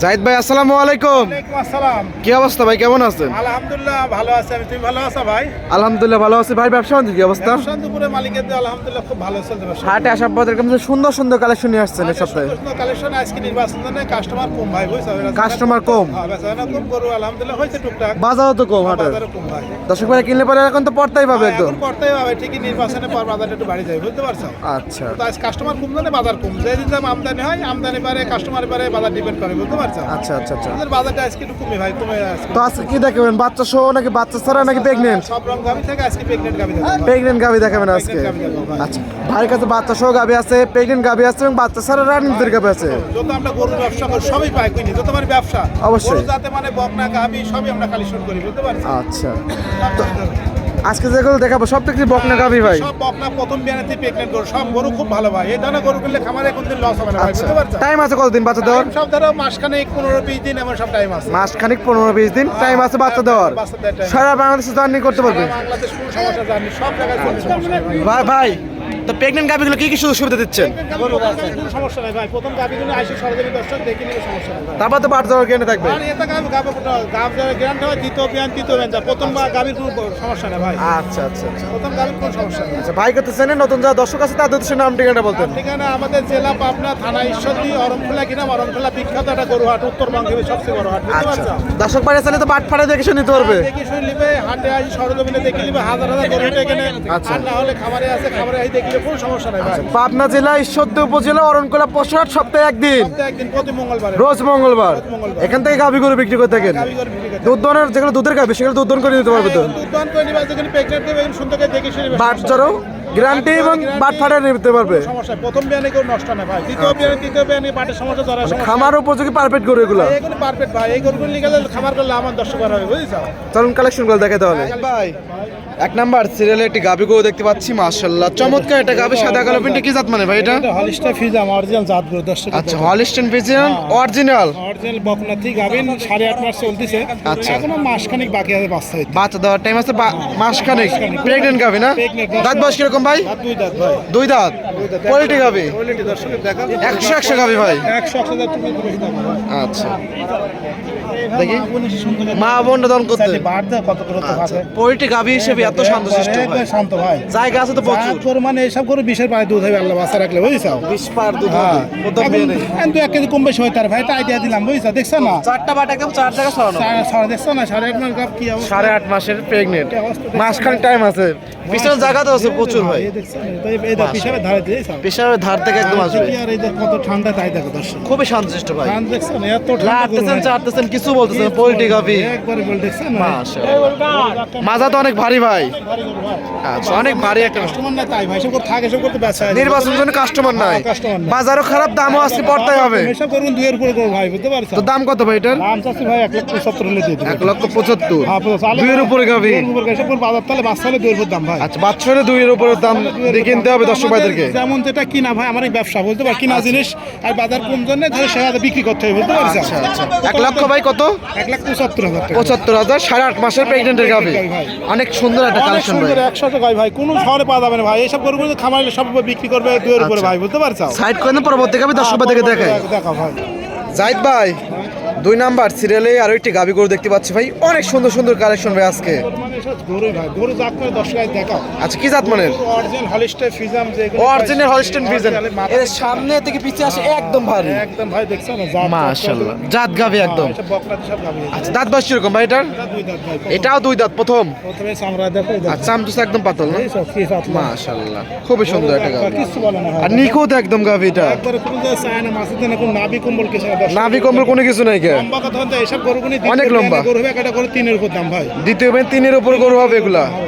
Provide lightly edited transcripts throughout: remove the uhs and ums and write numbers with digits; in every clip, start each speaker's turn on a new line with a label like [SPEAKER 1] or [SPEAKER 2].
[SPEAKER 1] জাহিদ ভাই আসসালামু আলাইকুম।
[SPEAKER 2] ওয়ালাইকুম আসসালাম।
[SPEAKER 1] কি অবস্থা ভাই, কেমন আছেন?
[SPEAKER 2] আলহামদুলিল্লাহ ভালো আছি আমি, তুমি ভালো আছো ভাই?
[SPEAKER 1] আলহামদুলিল্লাহ ভালো আছি ভাই। ব্যবসা বাণিজ্য কি অবস্থা?
[SPEAKER 2] শান্তপুরে মালিকের দিয়ে আলহামদুলিল্লাহ খুব ভালো চলছে ব্যবসা।
[SPEAKER 1] হাটে আসার পর এরকম সুন্দর সুন্দর কালেকশন নিয়ে আসছেন এই সপ্তাহে।
[SPEAKER 2] কালেকশন আজকে নির্বাচন জন্য কাস্টমার কম ভাই, বুঝছো?
[SPEAKER 1] কাস্টমার কম,
[SPEAKER 2] হ্যাঁ বেচারা কম, গরু আলহামদুলিল্লাহ হয়েছে টুকটাক,
[SPEAKER 1] বাজারও তো কম হাটে।
[SPEAKER 2] বাজারে কম ভাই।
[SPEAKER 1] দর্শক ভাই কিনলে পরে এখন তো পড়তেই পাবে একদম।
[SPEAKER 2] এখন করতেই হবে ঠিকই, নির্বাচনের পর বাজারটা একটু বাড়ি যায়, বুঝতে পারছো?
[SPEAKER 1] আচ্ছা
[SPEAKER 2] তো আজ কাস্টমার কম জন্য বাজার কম, যেদিন যেমন আমদানি হয় আমদানি পারে কাস্টমার পারে বাজার ডিপেন্ড করে, বুঝতে পারছো?
[SPEAKER 1] আচ্ছা আচ্ছা আচ্ছা।
[SPEAKER 2] আমাদের বাজারটা আজকে একটু কমে ভাই, কমে
[SPEAKER 1] তো আজকে কি দেখাবেন, বাচ্চা সহ নাকি বাচ্চা ছাড়া নাকি প্রেগনেন্ট?
[SPEAKER 2] সব রকম গাভি থেকে আজকে প্রেগনেন্ট গাভি দেবো।
[SPEAKER 1] প্রেগনেন্ট গাভি দেখাবেন আজকে। আচ্ছা, ভাইয়ের কাছে বাচ্চা সহ গাভি আছে, প্রেগনেন্ট গাভি আছে এবং বাচ্চা ছাড়া রানিংদের গাভি আছে।
[SPEAKER 2] যত আমরা গরুর ব্যবসা করি সবই পাই, কিনি যত মানে ব্যবসা
[SPEAKER 1] অবশ্যই।
[SPEAKER 2] গরু যাতে মানে বকনা গাভি সবই আমরা কালেকশন করি, বুঝতে পারছি?
[SPEAKER 1] আচ্ছা, আজকে যেগুলো দেখাবো সব থেকে বকনা গাভি ভাই।
[SPEAKER 2] সব বকনা প্রথম বিয়ানেতে প্রেগনেন্ট গরু, সব গরু খুব ভালো ভাই। এই ধরনের গরু কিনলে খামারে কোনদিন লস হবে না ভাই,
[SPEAKER 1] আচ্ছা,
[SPEAKER 2] বুঝতে পারছো?
[SPEAKER 1] টাইম আছে কতদিন বাচ্চা দেওয়ার?
[SPEAKER 2] সব ধরো মাসখানেক 15-20 দিন এমন সব টাইম আছে।
[SPEAKER 1] মাস খানিক 15-20 দিন টাইম আছে বাচ্চা দেওয়ার।
[SPEAKER 2] বাচ্চা দেওয়ার time।
[SPEAKER 1] সারা বাংলাদেশে জার্নি করতে পারবে
[SPEAKER 2] বাংলাদেশ কোনো সমস্যা জানি, সব জায়গায় কোনো সমস্যা নেই ভাই।
[SPEAKER 1] ভাই। ভাই তো প্রেগনেন্ট গাভিগুলো কি কি সুযোগ সুবিধা দিচ্ছেন?
[SPEAKER 2] গরু কোনো সমস্যা নেই ভাই, প্রথম গাভিগুলো আইসে সরকারি দর্শক দেখে নিলে সমস্যা নেই ভাই।
[SPEAKER 1] তারপর তো বাচ্চা দেওয়ার কেনে থাকবে।
[SPEAKER 2] আর এটা গাভ যারা গ্যারান্টি হয় দ্বিতীয় বিয়ান তৃতীয় বিয়ান যা প্রথম বা গাভির কোনো সমস্যা নেই ভাই।
[SPEAKER 1] আচ্ছা আচ্ছা আচ্ছা
[SPEAKER 2] প্রথম গাভির কোনো সমস্যা নেই।
[SPEAKER 1] আচ্ছা, ভাই করতে চেনেন, নতুন যারা দর্শক আছে তাদের উদ্দেশ্যে নাম ঠিকানা বলতেন।
[SPEAKER 2] ঠিকানা আমাদের জেলা পাবনা, থানা ঈশ্বরদী, অরণখোলা কিনা। অরণখোলা বিখ্যাত একটা গরু হাট, উত্তরবঙ্গের সবচেয়ে বড় হাট, বুঝতে
[SPEAKER 1] আচ্ছা,
[SPEAKER 2] পারছো?
[SPEAKER 1] দর্শক বাড়ি চাইলে তো বাট ফাড়ে দেখে শুনে নিতে পারবে।
[SPEAKER 2] দেখি শুনে নিবে, হাটে আসি সরজমিনে দেখে নিবে, হাজার হাজার গরু হেঁটে এখানে।
[SPEAKER 1] আচ্ছা।
[SPEAKER 2] আর না হলে খামারে আছে, খামারে আসি দেখলে কোনো সমস্যা নেই ভাই।
[SPEAKER 1] পাবনা জেলা ঈশ্বরদী উপজেলা অরণকোলা পশুহাট সপ্তাহে একদিন,
[SPEAKER 2] সপ্তাহে একদিন প্রতি মঙ্গলবার।
[SPEAKER 1] রোজ মঙ্গলবার। এখান থেকে গাভি গরু বিক্রি করে থাকেন।
[SPEAKER 2] গাভি গরু বিক্রি করতে।
[SPEAKER 1] দুধ দনের যেগুলো দুধের গাভি সেগুলো দুধ দন করে নিতে পারবে তো।
[SPEAKER 2] দুধ দান করে নিবে, যেখানে প্রেগনেন্ট দেবে সুন্দর করে দেখে শুনে নিবে।
[SPEAKER 1] বাট জড়ো গ্যারান্টি এবং বাট ফাড়ে নিতে পারবে।
[SPEAKER 2] সমস্যা প্রথম বিয়ানে কেউ নষ্ট না ভাই, দ্বিতীয় বিয়ানে তৃতীয় বিয়ানে বাটের সমস্যা জরা সমস্যা।
[SPEAKER 1] খামার উপযোগী পারফেক্ট গরু এগুলো।
[SPEAKER 2] এগুলো পারফেক্ট ভাই, এই গরুগুলো নিয়ে গেলে খামার করলে আমার 10 বার হবে, বুঝছো?
[SPEAKER 1] চলুন কালেকশন গুলো দেখে তাহলে। ভাই এক নাম্বার সিরিয়ালে একটি গাভি গরু দেখতে পাচ্ছি, মাশাআল্লাহ চমৎকার একটা গাভি, সাদা কালো প্রিন্টে। কি জাত মানে ভাই এটা?
[SPEAKER 2] হলিস্টার ফিজাম অরিজিনাল জাত গরু, 10 টাকা।
[SPEAKER 1] আচ্ছা, হলিস্টাইন ফ্রিজিয়ান অরিজিনাল।
[SPEAKER 2] অরিজিনাল বকনাথি গাভিন 8.5 মাস চলতেছে।
[SPEAKER 1] আচ্ছা।
[SPEAKER 2] এখনো মাসখানেক বাকি আছে বাচ্চা হইতে।
[SPEAKER 1] বাচ্চা দেওয়ার টাইম আছে মাসখানেক। প্রেগনেন্ট গাভি না?
[SPEAKER 2] Pregnant।
[SPEAKER 1] দাঁত বয়স কিরকম ভাই?
[SPEAKER 2] আর দুই দাঁত ভাই।
[SPEAKER 1] দুই দাঁত। কোয়ালিটি গাভি,
[SPEAKER 2] কোয়ালিটি দর্শকের দেখা
[SPEAKER 1] 100 গাভি ভাই।
[SPEAKER 2] 100,000 টাকা বেশি দাম ভাই।
[SPEAKER 1] আচ্ছা, দেখি
[SPEAKER 2] সুন্দর
[SPEAKER 1] মা বোন দান করতে।
[SPEAKER 2] বার দেয় কত করে তো ভাবে।
[SPEAKER 1] কোয়ালিটি গাভি হিসেবে এত শান্তশিষ্ট ভাই।
[SPEAKER 2] একদম শান্ত ভাই।
[SPEAKER 1] জায়গা আছে তো প্রচুর।
[SPEAKER 2] জাত গরু মানে এইসব গরু 20-এর পায়ে দুধ হবে আল্লাহ বাসা রাখলে, বুঝছো?
[SPEAKER 1] 20 পার দুধ
[SPEAKER 2] হ্যাঁ।
[SPEAKER 1] হবে প্রথম বিয়ে।
[SPEAKER 2] এখন 2-1 কেজি কম বেশি হয় তার ভাই, এটা আইডিয়া দিলাম, বুঝছো? দেখছো না?
[SPEAKER 1] চারটা বাট একদম 4 টাকা ছড়ানো।
[SPEAKER 2] দেখছো না 8.5 মাস গাভ কি অবস্থা?
[SPEAKER 1] 8.5 মাসের প্রেগনেন্ট, মাসখান টাইম আছে। পিছনে জায়গা তো আছে প্রচুর ভাই।
[SPEAKER 2] এই দেখছো না? এই দেখো পিছনে ধারে দিয়েছো।
[SPEAKER 1] পেশাবের ধার থেকে একদম আসবে।
[SPEAKER 2] আর এই দেখো কত ঠান্ডা, তাই দেখো দর্শক।
[SPEAKER 1] খুবই শান্তশিষ্ট ভাই।
[SPEAKER 2] ধান দেখছো না? এত ঠান্ডা গরু
[SPEAKER 1] লাড়তেছেন
[SPEAKER 2] ভাই।
[SPEAKER 1] চাড়তেছেন কিছু বলতেছেন, পোল্ট্রি গাভি।
[SPEAKER 2] একবারে বল দেখছো না?
[SPEAKER 1] মাশাআল্লাহ, মাজা তো অনেক ভারী ভাই।
[SPEAKER 2] ভারী গরু ভাই।
[SPEAKER 1] আচ্ছা, অনেক ভারী একটা।
[SPEAKER 2] কাস্টমার না তাই ভাই, সব করে থাকে, সব করতে বেচা হয়।
[SPEAKER 1] নির্বাচনের জন্য কাস্টমার নাই,
[SPEAKER 2] কাস্টমার নাই।
[SPEAKER 1] বাজারও খারাপ, দামও আজকে পড়তেই হবে।
[SPEAKER 2] এসব করুন 2-এর উপরে করো ভাই, বুঝতে পারছো?
[SPEAKER 1] তো দাম কত ভাই এটার?
[SPEAKER 2] দাম চাচ্ছি ভাই 1,75,000 হলে দিয়ে দিবো।
[SPEAKER 1] 1,75,000।
[SPEAKER 2] হ্যাঁ, পুরো চালে
[SPEAKER 1] 2 এর উপরে গাভি।
[SPEAKER 2] 2-এর উপরে এসব করে বাজার তাহলে বাচ্চা হলে 2-এর উপর দাম ভাই।
[SPEAKER 1] আচ্ছা, বাচ্চা হলে 2 এর উপরে দাম দিয়ে কিনতে হবে দর্শক ভাইদেরকে।
[SPEAKER 2] যেমন যেটা কিনা ভাই, আমার এই ব্যবসা, বুঝতে পার, কিনা জিনিস আর বাজার কম জন্য ধরে সেটা বিক্রি করতে হবে, বুঝতে পারছো?
[SPEAKER 1] আচ্ছা আচ্ছা, 1 লক্ষ ভাই কত?
[SPEAKER 2] 1,75,000 টাকা।
[SPEAKER 1] 75,000, 8.5 মাসের প্রেগনেন্টের গাভি। অনেক সুন্দর একটা
[SPEAKER 2] অনেক
[SPEAKER 1] কালেকশন ভাই।
[SPEAKER 2] সুন্দর 100 টাকায় ভাই, কোনো শহরে পাওয়া যাবে না ভাই। এইসব গরুগুলো খামারে সব বিক্রি করবে 2-এর উপরে
[SPEAKER 1] আচ্ছা।
[SPEAKER 2] ভাই, বুঝতে পারছো?
[SPEAKER 1] সাইড করে না, পরবর্তী গাভি দর্শক ভাইদেরকে দেখাই।
[SPEAKER 2] দেখা ভাই।
[SPEAKER 1] জাহিদ ভাই 2 নাম্বার সিরিয়ালে আরো একটি গাভি গরু দেখতে পাচ্ছি ভাই, অনেক সুন্দর সুন্দর কালেকশন ভাই আজকে।
[SPEAKER 2] মানে এসব গরুই ভাই, গরু জাত করে 10 টাকায় দেখাও।
[SPEAKER 1] আচ্ছা, কি জাত মানের?
[SPEAKER 2] অরিজিনাল হলিস্টার ফিজাম, যেগুলো
[SPEAKER 1] অরিজিনাল হলিস্টাইন ফ্রিজিয়ান। এর সামনে থেকে পিছে আসে একদম ভারী।
[SPEAKER 2] একদম ভাই, দেখছো না? জাত
[SPEAKER 1] মাশাআল্লাহ, জাত গাভি একদম।
[SPEAKER 2] এসব বকনাতে সব গাভী।
[SPEAKER 1] আচ্ছা, দাঁত বয়স কিরকম ভাই এটার?
[SPEAKER 2] এটা 2 দাঁত ভাই।
[SPEAKER 1] এটাও 2 দাঁত প্রথম।
[SPEAKER 2] প্রথমে চামড়া দেখো, এই দেখো।
[SPEAKER 1] আচ্ছা, চামচুস একদম পাতল না?
[SPEAKER 2] এই সব কি পাতলা।
[SPEAKER 1] মাশাআল্লাহ, খুবই সুন্দর একটা গাভি।
[SPEAKER 2] কিছু বলে না ভাই।
[SPEAKER 1] আর নিখুঁত একদম গাভিটা।
[SPEAKER 2] একবারে কোনো যে চায় না, মাছের জন্য কোনো নাভি কম্বল কিছু না।
[SPEAKER 1] নাভি কম্বল কোনো কিছু নাই কে?
[SPEAKER 2] লম্বা কথা বলতে এসব গরুগুনি
[SPEAKER 1] অনেক লম্বা।
[SPEAKER 2] গরু হবে, একটা গরু 3-এর উপর দাম ভাই।
[SPEAKER 1] দ্বিতীয় বেন 3 এর উপর গরু হবে এগুলা।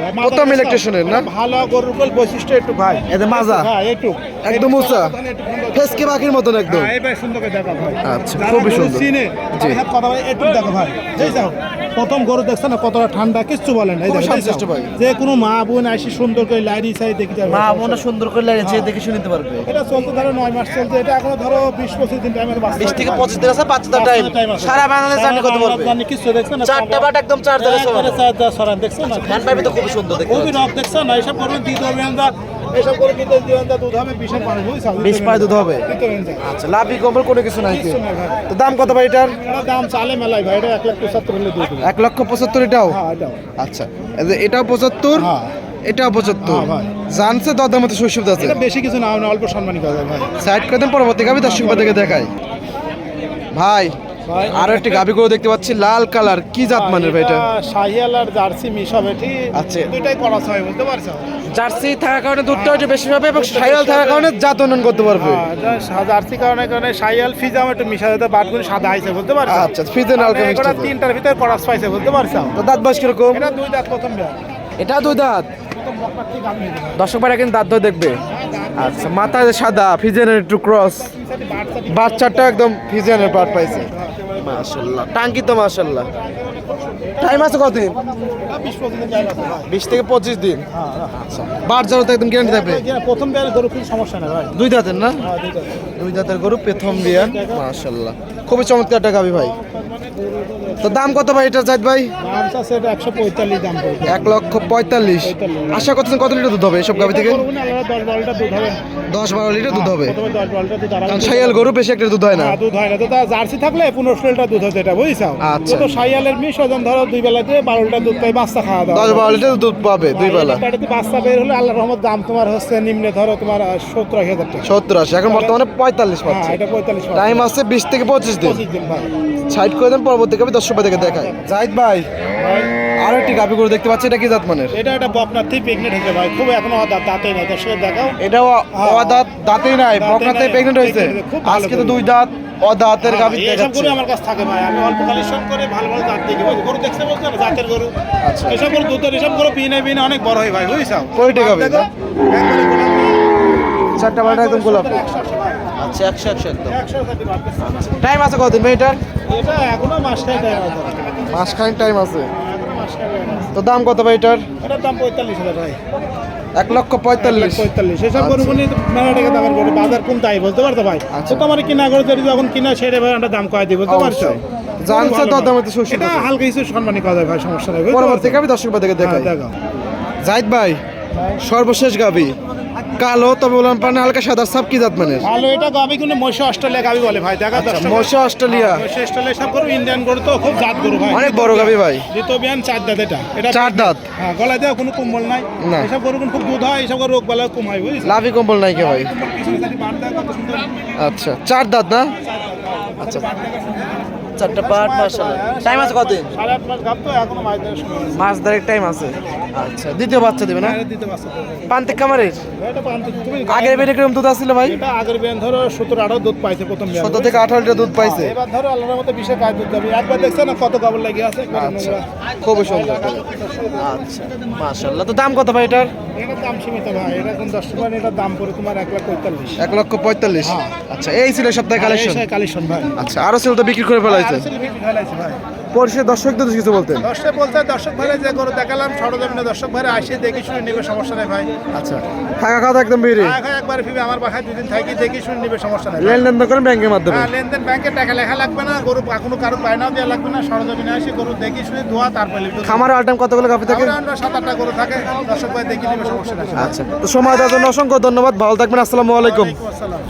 [SPEAKER 1] প্রথম ইলেকট্রিশনের না?
[SPEAKER 2] ভালো গরুর কোল বৈশিষ্ট্য একটু ভাই।
[SPEAKER 1] এতে মাজা
[SPEAKER 2] হ্যাঁ, একটু
[SPEAKER 1] একদম উঁচা, ফেসকে বাকির মতন একদম।
[SPEAKER 2] হ্যাঁ, এই ভাই সুন্দর করে দেখা ভাই।
[SPEAKER 1] আচ্ছা,
[SPEAKER 2] যারা
[SPEAKER 1] খুবই
[SPEAKER 2] গরু
[SPEAKER 1] সুন্দর।
[SPEAKER 2] চিনে,
[SPEAKER 1] জি।
[SPEAKER 2] তাদের কথা ভাই একটু দেখো ভাই। এই যাও প্রথম গরু দেখছ না কতটা ঠান্ডা, কিচ্ছু বলেন না। এই
[SPEAKER 1] খুবই
[SPEAKER 2] দেখো, এই
[SPEAKER 1] শান্তশিষ্ট
[SPEAKER 2] যাও।
[SPEAKER 1] ভাই।
[SPEAKER 2] যে কোনো মা বোন আসি সুন্দর করে লাইরি চাই দেখি যাবে।
[SPEAKER 1] মা বোন সুন্দর করে লাগিয়েছে, দেখে শুনতে পারবে।
[SPEAKER 2] এটা চলতে ধরো 9 মাস চলছে, এটা এখনো ধরো 20-25 দিন টাইমের বাচ্চা।
[SPEAKER 1] 20 থেকে 25 দিন আছে, বাচ্চাদের টাইম। সারা বাংলাদেশ জার্নি করতে পারবে।
[SPEAKER 2] জানি কিছু দেখছো না?
[SPEAKER 1] 4টা বাট একদম 4 জায়গায় সমান।
[SPEAKER 2] সরান দেখছো না?
[SPEAKER 1] ফ্যান পাইবে তো খুবই সুন্দর দেখতে
[SPEAKER 2] খুবই
[SPEAKER 1] পাচ্ছি।
[SPEAKER 2] রক দেখছো না? এইসব গরু দ্বিতীয় বিয়ান এসব করে কিন্তু জীবনটা দুধ হবে 20 পারে বুঝছো
[SPEAKER 1] 20 পায় দুধ হবে।
[SPEAKER 2] দিতে হবে না।
[SPEAKER 1] আচ্ছা লাভি কম্বল কোনো কিছু নাই কি?
[SPEAKER 2] কিছু নাই ভাই।
[SPEAKER 1] তো দাম কত ভাই এটার?
[SPEAKER 2] এটা দাম চালে মেলাই ভাই, এটা 1,75,000 হলে দিয়ে দেব।
[SPEAKER 1] 1,75,000 এটাও?
[SPEAKER 2] হ্যাঁ এটাও।
[SPEAKER 1] আচ্ছা এটাও 75,
[SPEAKER 2] হ্যাঁ
[SPEAKER 1] এটাও 75।
[SPEAKER 2] হ্যাঁ ভাই।
[SPEAKER 1] জানছে দরদাম মতো সুবিধা আছে।
[SPEAKER 2] এটা বেশি কিছু না, অল্প সম্মানী করা যায় ভাই।
[SPEAKER 1] সাইড করে দেন, পরবর্তী গাবি দর্শক থেকে দেখাই। ভাই
[SPEAKER 2] ভাই
[SPEAKER 1] আরো একটি গাবি গরু দেখতে পাচ্ছি লাল কালার, কি জাত মানের ভাই এটা?
[SPEAKER 2] শাহিয়াল আর জার্সি মিশাবে ঠিক।
[SPEAKER 1] আচ্ছা।
[SPEAKER 2] দুইটাই করা হয় বুঝতে পারছো?
[SPEAKER 1] জার্সি থাকার কারণে দুধটা একটু বেশি হবে এবং শাহিওয়াল থাকার কারণে জাত উন্নয়ন করতে পারবে।
[SPEAKER 2] হ্যাঁ জার্সি কারণে শাহিয়াল ফিজাম একটু মিশা যেতে, বাটগুলো সাদা আইছে বুঝতে পারছো?
[SPEAKER 1] আচ্ছা ফিজেন হালকা মিষ্টি আছে।
[SPEAKER 2] তিনটার ভিতরে করাস পাইছে বুঝতে পারছো?
[SPEAKER 1] তো দাঁত বয়স কিরকম?
[SPEAKER 2] এটা দুই দাঁত প্রথম বিয়ার।
[SPEAKER 1] এটা দুই দাঁত।
[SPEAKER 2] প্রথম বকনা ঠিক আমি
[SPEAKER 1] দর্শক ভাইরা কিন্তু দাঁত ধরে দেখবে। আচ্ছা মাথায় সাদা ফিজেনের একটু ক্রস, বাচ্চাটা একদম ফিজেনের পার্ট পাইছে। মাশাআল্লাহ টাঙ্কি তো মাশাআল্লাহ। টাইম আছে কতদিন?
[SPEAKER 2] 20-25 দিন যায় আছে ভাই।
[SPEAKER 1] 20 থেকে 25 দিন।
[SPEAKER 2] হ্যাঁ
[SPEAKER 1] আচ্ছা বার জড়ো তো একদম গ্যারান্টি থাকবে।
[SPEAKER 2] প্রথম বিয়ার গরু কিছু সমস্যা নেই ভাই।
[SPEAKER 1] দুই দাঁতের না?
[SPEAKER 2] হ্যাঁ দুই দাঁত।
[SPEAKER 1] দুই দাঁতের গরু প্রথম বিয়ান। মাশাআল্লাহ খুবই চমৎকার একটা গাবি ভাই। তো দাম কত ভাই এটা জাহিদ ভাই?
[SPEAKER 2] দাম আছে এটা 145 দাম পড়বে।
[SPEAKER 1] 1,45,000। আশা করছেন কত লিটার দুধ হবে এসব গাবি থেকে?
[SPEAKER 2] 10-12 দুধ হবে।
[SPEAKER 1] 10-12 লিটার দুধ হবে।
[SPEAKER 2] প্রথমে 10-12 দুধ
[SPEAKER 1] কারণ শাহিয়াল গরু বেশি একটা দুধ হয় না।
[SPEAKER 2] দুধ হয় না তো, তা জার্সি থাকলে 15 লিটার দুধ হতো এটা বুঝছো?
[SPEAKER 1] আচ্ছা।
[SPEAKER 2] তো শাহিয়ালের মিশ ওজন ধরো দুই বেলাতে 12 লিটার দুধ পাই, বাচ্চা খাওয়া দাওয়া
[SPEAKER 1] 10-12 লিটার দুধ পাবে দুই বেলা।
[SPEAKER 2] এটাতে বাচ্চা বের হলে আল্লাহর রহমত দাম তোমার হচ্ছে নিম্নে ধরো তোমার 70-80 টাকা।
[SPEAKER 1] 70-80 এখন বর্তমানে 45
[SPEAKER 2] হ্যাঁ
[SPEAKER 1] পাচ্ছে।
[SPEAKER 2] এটা 45
[SPEAKER 1] টাইম আছে 20 থেকে 25 দিন।
[SPEAKER 2] 25 দিন ভাই।
[SPEAKER 1] সাইড করে দেন, পরবর্তী গাবি দর্শক ভাই থেকে দেখায়। জাহিদ ভাই
[SPEAKER 2] ভাই
[SPEAKER 1] আরো একটি গাবি গরু দেখতে পাচ্ছি, এটা কি জাত মানের?
[SPEAKER 2] এটা একটা বকনার থেকে প্রেগনেন্ট হয়েছে ভাই, খুব এখনো দাঁতেই নাই, দর্শকের দেখাও।
[SPEAKER 1] এটাও অদাঁত, দাঁতেই নাই, বকনাতে
[SPEAKER 2] নাই,
[SPEAKER 1] প্রেগনেন্ট হয়েছে।
[SPEAKER 2] pregnant, খুব ভালো
[SPEAKER 1] আজকে তো
[SPEAKER 2] গরু।
[SPEAKER 1] দুই দাঁত অদাঁতের গাবি
[SPEAKER 2] এইসব
[SPEAKER 1] দেখাচ্ছে।
[SPEAKER 2] গরু আমার কাছে থাকে ভাই, আমি অল্প কালেকশন করে ভালো ভালো জাত দেখি। ওই গরু দেখছে বলছো না, জাতের গরু।
[SPEAKER 1] আচ্ছা।
[SPEAKER 2] এসব গরু দুধের, এসব গরু বিনে বিনে অনেক বড় হয় ভাই বুঝছো?
[SPEAKER 1] কয় টাকা হবে
[SPEAKER 2] দেখো, একবারে গোলাপি।
[SPEAKER 1] চারটা বারোটা একদম গোলাপি।
[SPEAKER 2] 100 ভাই।
[SPEAKER 1] আচ্ছা 100 একদম।
[SPEAKER 2] 100 টাকা বাদ দিচ্ছে।
[SPEAKER 1] টাইম আছে কতদিন ভাই এটার?
[SPEAKER 2] এটা এখনো মাস খাই দেয় না।
[SPEAKER 1] মাস খানিক টাইম আছে।
[SPEAKER 2] এখনো মাস খাই দেয় না।
[SPEAKER 1] তো দাম কত ভাই এটার?
[SPEAKER 2] এটার দাম 45,000 ভাই।
[SPEAKER 1] 1,45,000।
[SPEAKER 2] 45 এসব গরু গুলি মেলা টাকা দামের গরু, বাজার কোন তাই বলতে পারতো ভাই?
[SPEAKER 1] আচ্ছা।
[SPEAKER 2] তো তোমার কিনা গরু যদি যখন কিনা সেটা ভাই আমরা দাম কয় দিই বুঝতে পারছো?
[SPEAKER 1] অবশ্যই। জানছে তো দাম একটু সুস্থ
[SPEAKER 2] এটা
[SPEAKER 1] আছে।
[SPEAKER 2] হালকা কিছু সম্মানী করা যায় ভাই, সমস্যা নেই।
[SPEAKER 1] পরবর্তী গাবি দর্শক ভাই থেকে দেখাই।
[SPEAKER 2] দেখো
[SPEAKER 1] জাহিদ ভাই সর্বশেষ গাবি কালো, তবে বললাম পানে হালকা সাদা, সাপ কি জাত মানের?
[SPEAKER 2] ভালো, এটা গাবি কিন্তু মহিষা অস্ট্রেলিয়া গাবি বলে ভাই। দেখা
[SPEAKER 1] আচ্ছা মশা অস্ট্রেলিয়া,
[SPEAKER 2] মহিষা অস্ট্রেলিয়া সব গরু ইন্ডিয়ান গরু তো খুব জাত গরু ভাই।
[SPEAKER 1] অনেক বড় গাবি ভাই।
[SPEAKER 2] দ্বিতীয় বিয়ান 4 দাঁত এটা। এটা
[SPEAKER 1] 4 দাঁত।
[SPEAKER 2] হ্যাঁ, গলায় দেওয়া কোনো কুম্বল নাই।
[SPEAKER 1] না।
[SPEAKER 2] এসব গরু কিন্তু খুব দুধ হয়, এসব গরু রোগ বালা কম হয় বুঝলি?
[SPEAKER 1] লাভি কম্বল নাই কে ভাই?
[SPEAKER 2] কুম্বল পিছনে সাথে বাট দেয় কত সুন্দর।
[SPEAKER 1] আচ্ছা 4 দাঁত না? আচ্ছা 4টা পার্ট মাশাআল্লাহ। টাইম আছে কতদিন?
[SPEAKER 2] 8.5 মাস গাব তো এখনো মাস দেওয়ার সময় আছে।
[SPEAKER 1] মাস দেড়েক টাইম আছে। আচ্ছা দ্বিতীয় বাচ্চা দিবে না?
[SPEAKER 2] এটা দিতে পারছো তো।
[SPEAKER 1] পান্তে কামারের
[SPEAKER 2] এটা পান্তে তুমি
[SPEAKER 1] আগের বেডে কিরকম দুধ আসছিল ভাই?
[SPEAKER 2] এটা আগের বিয়ান ধরো 17-18 দুধ পাইছে প্রথম বিয়ান।
[SPEAKER 1] 17 থেকে 18 লিটার দুধ পাইছে।
[SPEAKER 2] এবার ধরো আল্লাহর মতো 20 কাজ দুধ যাবে। একবার দেখছেন না কত গাবল লাগে আছে?
[SPEAKER 1] আচ্ছা খুবই সুন্দর। আচ্ছা মাশাআল্লাহ। তো দাম কত ভাই এটার?
[SPEAKER 2] এটার দাম সীমিত ভাই, এটা কোন 10 টাকা, এটার দাম পড়ে তোমার 1,45,000।
[SPEAKER 1] 1,45,000। আচ্ছা এই ছিল সপ্তাহে কালেকশন।
[SPEAKER 2] কালেকশন ভাই।
[SPEAKER 1] আচ্ছা আরো ছিল তো বিক্রি করে ফেলাইছে।
[SPEAKER 2] আসলে বিক্রি ফেলাইছে ভাই।
[SPEAKER 1] পরিশেষে দর্শকদের কিছু বলতেন?
[SPEAKER 2] দর্শক বলতে দর্শক ভাইরা যে গরু দেখালাম সরজমিনে, দর্শক ভাইরা আসে দেখে শুনে নেবে, সমস্যা নেই ভাই।
[SPEAKER 1] আচ্ছা থাকা খাওয়া একদম বেরিয়ে
[SPEAKER 2] একবার ফিরে আমার বাসায় 2 দিন থাকি, দেখে শুনে নেবে, সমস্যা নেই।
[SPEAKER 1] লেনদেন তো করেন ব্যাংকের মাধ্যমে?
[SPEAKER 2] হ্যাঁ, লেনদেন ব্যাংকে টাকা লেখা লাগবে না, গরু এখনো কারো বায়নাও দেওয়া লাগবে না, সরজমিনে আসে গরু দেখে শুনে দোয়া তারপরে লিখবে।
[SPEAKER 1] খামারের আইটেম কতগুলো কাপি থাকে?
[SPEAKER 2] আমরা 7-8টা গরু থাকে, দর্শক ভাই দেখে নেবে, সমস্যা নেই।
[SPEAKER 1] আচ্ছা তো সময় দেওয়ার জন্য অসংখ্য ধন্যবাদ, ভালো থাকবেন, আসসালামু আলাইকুম।
[SPEAKER 2] ওয়ালাইকুম আসসালাম।